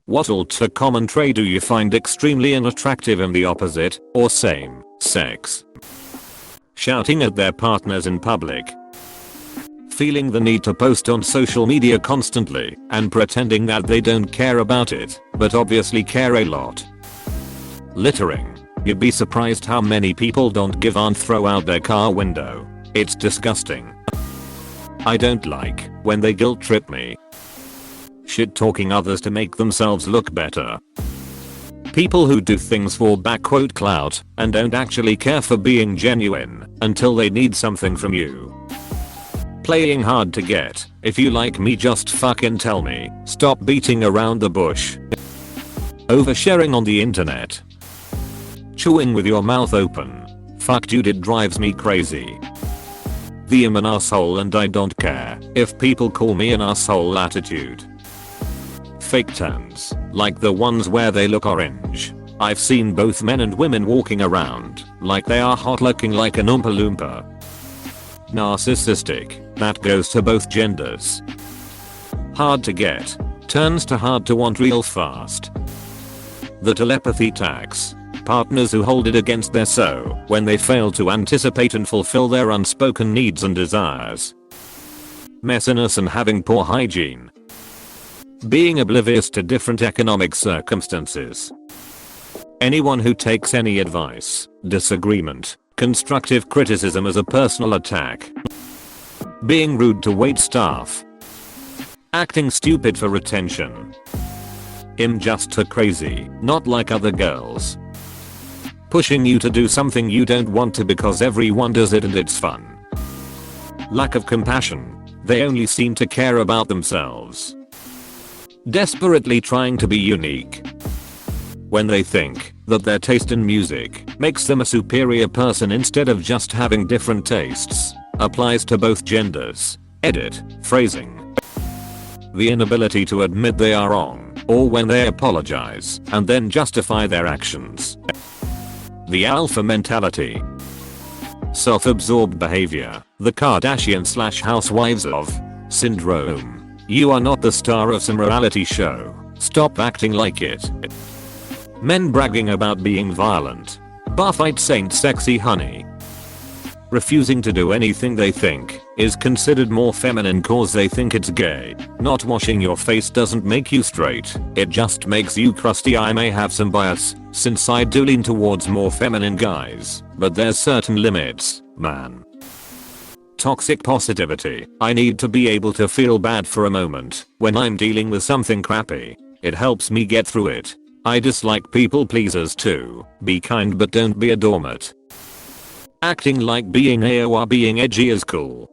What ultra common trait do you find extremely unattractive in the opposite or same sex? Shouting at their partners in public. Feeling the need to post on social media constantly and pretending that they don't care about it, but obviously care a lot. Littering. You'd be surprised how many people don't give and throw out their car window. It's disgusting. I don't like when they guilt trip me. Shit talking others to make themselves look better. People who do things for "clout" and don't actually care for being genuine until they need something from you. Playing hard to get. If you like me, just fucking tell me. Stop beating around the bush. Oversharing on the internet. Chewing with your mouth open. Fuck dude, it drives me crazy. I'm an asshole and I don't care if people call me an asshole attitude. Fake tans, like the ones where they look orange. I've seen both men and women walking around like they are hot, looking like an Oompa Loompa. Narcissistic, that goes to both genders. Hard to get, turns to hard to want real fast. The telepathy tax. Partners who hold it against their so when they fail to anticipate and fulfill their unspoken needs and desires. Messiness and having poor hygiene. Being oblivious to different economic circumstances. Anyone who takes any advice, disagreement, constructive criticism as a personal attack. Being rude to wait staff. Acting stupid for retention. Just too crazy, not like other girls. Pushing you to do something you don't want to because everyone does it and it's fun. Lack of compassion. They only seem to care about themselves. Desperately trying to be unique. When they think that their taste in music makes them a superior person instead of just having different tastes. Applies to both genders. Edit. Phrasing. The inability to admit they are wrong, or when they apologize and then justify their actions. The alpha mentality. Self-absorbed behavior. The Kardashian/Housewives of syndrome. You are not the star of some reality show. Stop acting like it. Men bragging about being violent. Buffite Saint Sexy Honey. Refusing to do anything they think is considered more feminine cause they think it's gay. Not washing your face doesn't make you straight, it just makes you crusty. I may have some bias, since I do lean towards more feminine guys, but there's certain limits, man. Toxic positivity. I need to be able to feel bad for a moment when I'm dealing with something crappy. It helps me get through it. I dislike people pleasers too. Be kind but don't be a doormat. Acting like being AOR being edgy is cool.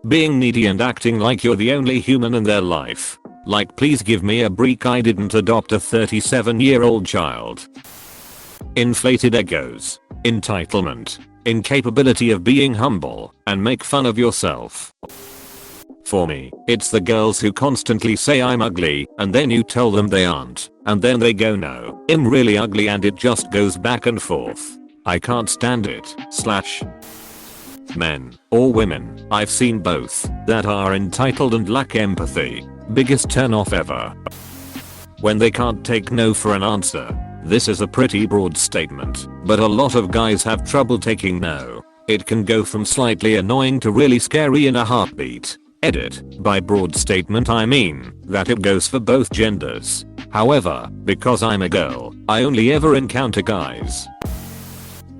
Being needy and acting like you're the only human in their life. Like, please give me a break, I didn't adopt a 37-year-old child. Inflated egos. Entitlement. Incapability of being humble and make fun of yourself. For me, it's the girls who constantly say I'm ugly and then you tell them they aren't and then they go no, I'm really ugly, and it just goes back and forth. I can't stand it. Men or women, I've seen both, that are entitled and lack empathy. Biggest turn off ever. When they can't take no for an answer. This is a pretty broad statement, but a lot of guys have trouble taking no. It can go from slightly annoying to really scary in a heartbeat. Edit. By broad statement I mean that it goes for both genders. However, because I'm a girl, I only ever encounter guys.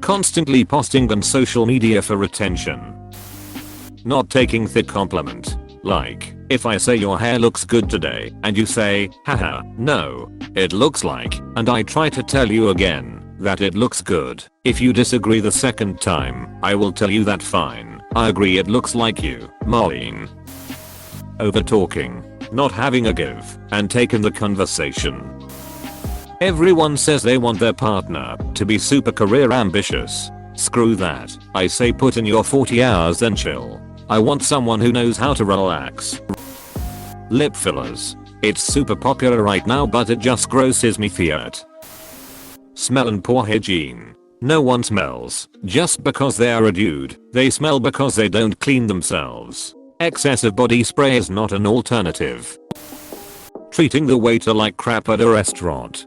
Constantly posting on social media for retention. Not taking the compliment. Like, if I say your hair looks good today and you say, haha, no, it looks like, and I try to tell you again that it looks good. If you disagree the second time, I will tell you that fine, I agree it looks like you, Marlene. Over talking. Not having a give and take in the conversation. Everyone says they want their partner to be super career ambitious. Screw that. I say put in your 40 hours then chill. I want someone who knows how to relax. Lip fillers. It's super popular right now but it just grosses me fiat. Smell and poor hygiene. No one smells just because they are a dude. They smell because they don't clean themselves. Excessive body spray is not an alternative. Treating the waiter like crap at a restaurant.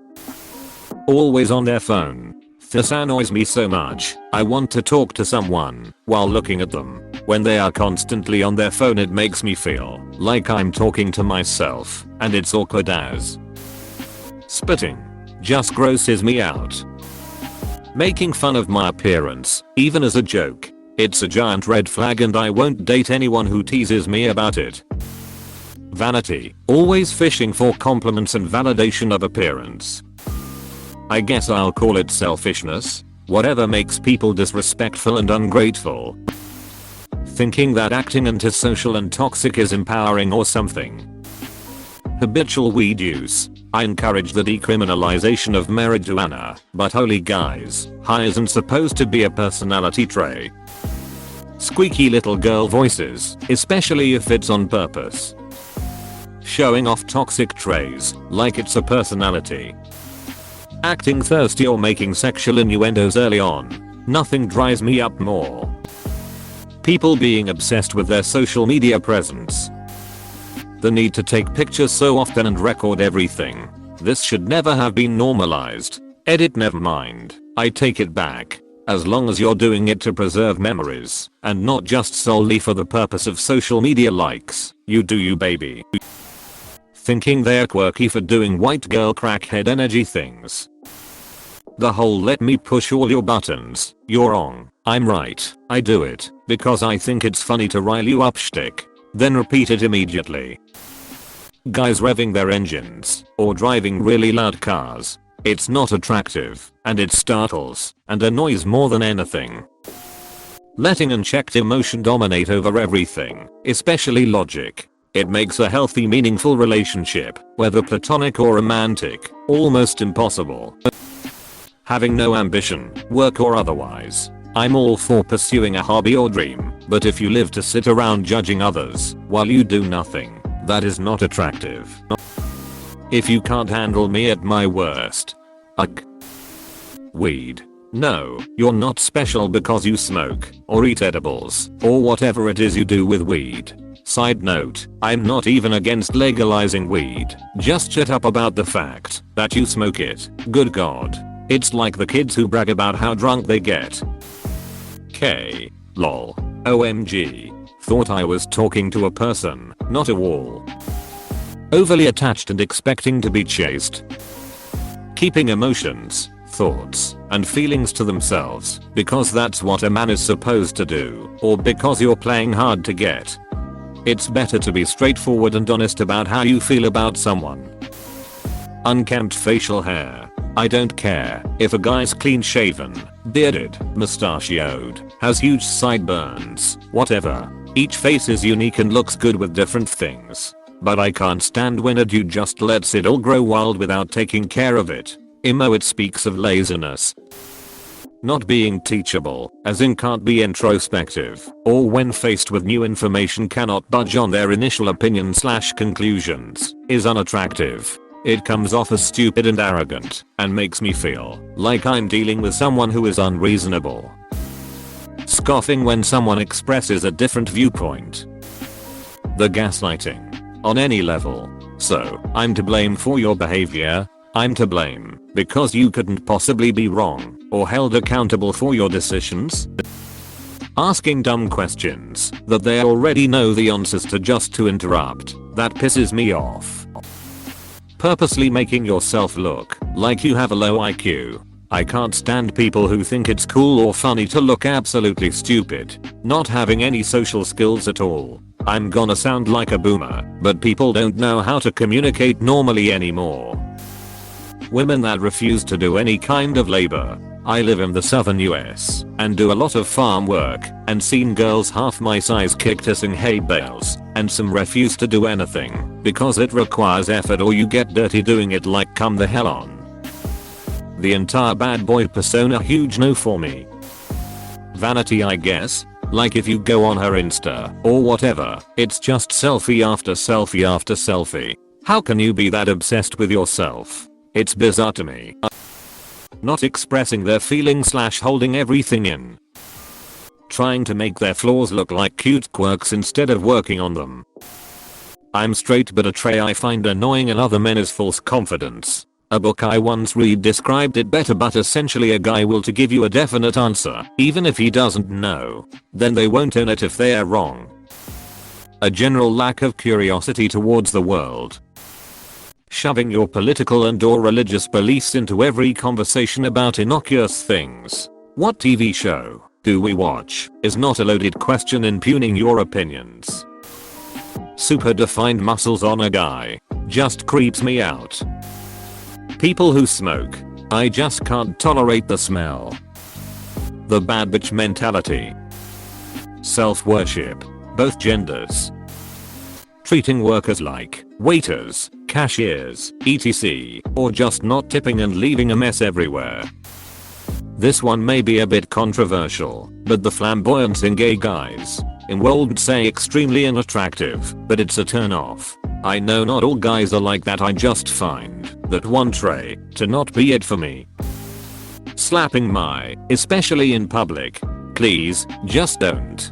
Always on their phone. This annoys me so much. I want to talk to someone while looking at them. When they are constantly on their phone, it makes me feel like I'm talking to myself, and it's awkward as. Spitting just grosses me out. Making fun of my appearance, even as a joke. It's a giant red flag, and I won't date anyone who teases me about it. Vanity, always fishing for compliments and validation of appearance. I guess I'll call it selfishness. Whatever makes people disrespectful and ungrateful. Thinking that acting antisocial and toxic is empowering or something. Habitual weed use. I encourage the decriminalization of marijuana, but holy guys, high isn't supposed to be a personality trait. Squeaky little girl voices, especially if it's on purpose. Showing off toxic traits like it's a personality. Acting thirsty or making sexual innuendos early on. Nothing drives me up more. People being obsessed with their social media presence. The need to take pictures so often and record everything. This should never have been normalized. Edit, never mind. I take it back. As long as you're doing it to preserve memories and not just solely for the purpose of social media likes, you do you, baby. Thinking they're quirky for doing white girl crackhead energy things. The whole let me push all your buttons, you're wrong, I'm right, I do it because I think it's funny to rile you up shtick, then repeat it immediately. Guys revving their engines or driving really loud cars. It's not attractive, and it startles and annoys more than anything. Letting unchecked emotion dominate over everything, especially logic. It makes a healthy, meaningful relationship, whether platonic or romantic, almost impossible. Having no ambition, work or otherwise. I'm all for pursuing a hobby or dream, but if you live to sit around judging others while you do nothing, that is not attractive. If you can't handle me at my worst. Ugh. Weed. No, you're not special because you smoke, or eat edibles, or whatever it is you do with weed. Side note, I'm not even against legalizing weed, just shut up about the fact that you smoke it. Good god. It's like the kids who brag about how drunk they get. K. Lol. OMG. Thought I was talking to a person, not a wall. Overly attached and expecting to be chased. Keeping emotions, thoughts, and feelings to themselves because that's what a man is supposed to do, or because you're playing hard to get. It's better to be straightforward and honest about how you feel about someone. Unkempt facial hair. I don't care if a guy's clean shaven, bearded, mustachioed, has huge sideburns, whatever. Each face is unique and looks good with different things. But I can't stand when a dude just lets it all grow wild without taking care of it. Emo, it speaks of laziness. Not being teachable, as in can't be introspective, or when faced with new information cannot budge on their initial opinion/conclusions, is unattractive. It comes off as stupid and arrogant, and makes me feel like I'm dealing with someone who is unreasonable. Scoffing when someone expresses a different viewpoint. The gaslighting. On any level. So, I'm to blame for your behavior? I'm to blame because you couldn't possibly be wrong or held accountable for your decisions? Asking dumb questions that they already know the answers to just to interrupt. That pisses me off. Purposely making yourself look like you have a low IQ. I can't stand people who think it's cool or funny to look absolutely stupid, not having any social skills at all. I'm gonna sound like a boomer, but people don't know how to communicate normally anymore. Women that refuse to do any kind of labor. I live in the southern US and do a lot of farm work and seen girls half my size cactusing hay bales, and some refuse to do anything because it requires effort or you get dirty doing it. Like, come the hell on. The entire bad boy persona, huge no for me. Vanity, I guess. Like if you go on her Insta or whatever, it's just selfie after selfie after selfie. How can you be that obsessed with yourself? It's bizarre to me. Not expressing their feelings / holding everything in. Trying to make their flaws look like cute quirks instead of working on them. I'm straight but a trait I find annoying in other men is false confidence. A book I once read described it better, but essentially a guy will to give you a definite answer even if he doesn't know. Then they won't own it if they are wrong. A general lack of curiosity towards the world. Shoving your political and or religious beliefs into every conversation about innocuous things. What TV show do we watch is not a loaded question impugning your opinions. Super defined muscles on a guy just creeps me out. People who smoke, I just can't tolerate the smell. The bad bitch mentality. Self-worship, both genders. Treating workers like waiters, cashiers, etc. or just not tipping and leaving a mess everywhere. This one may be a bit controversial, but the flamboyance in gay guys would say extremely unattractive, but it's a turn off. I know not all guys are like that, I just find that one trait to not be it for me. Slapping my, especially in public. Please, just don't.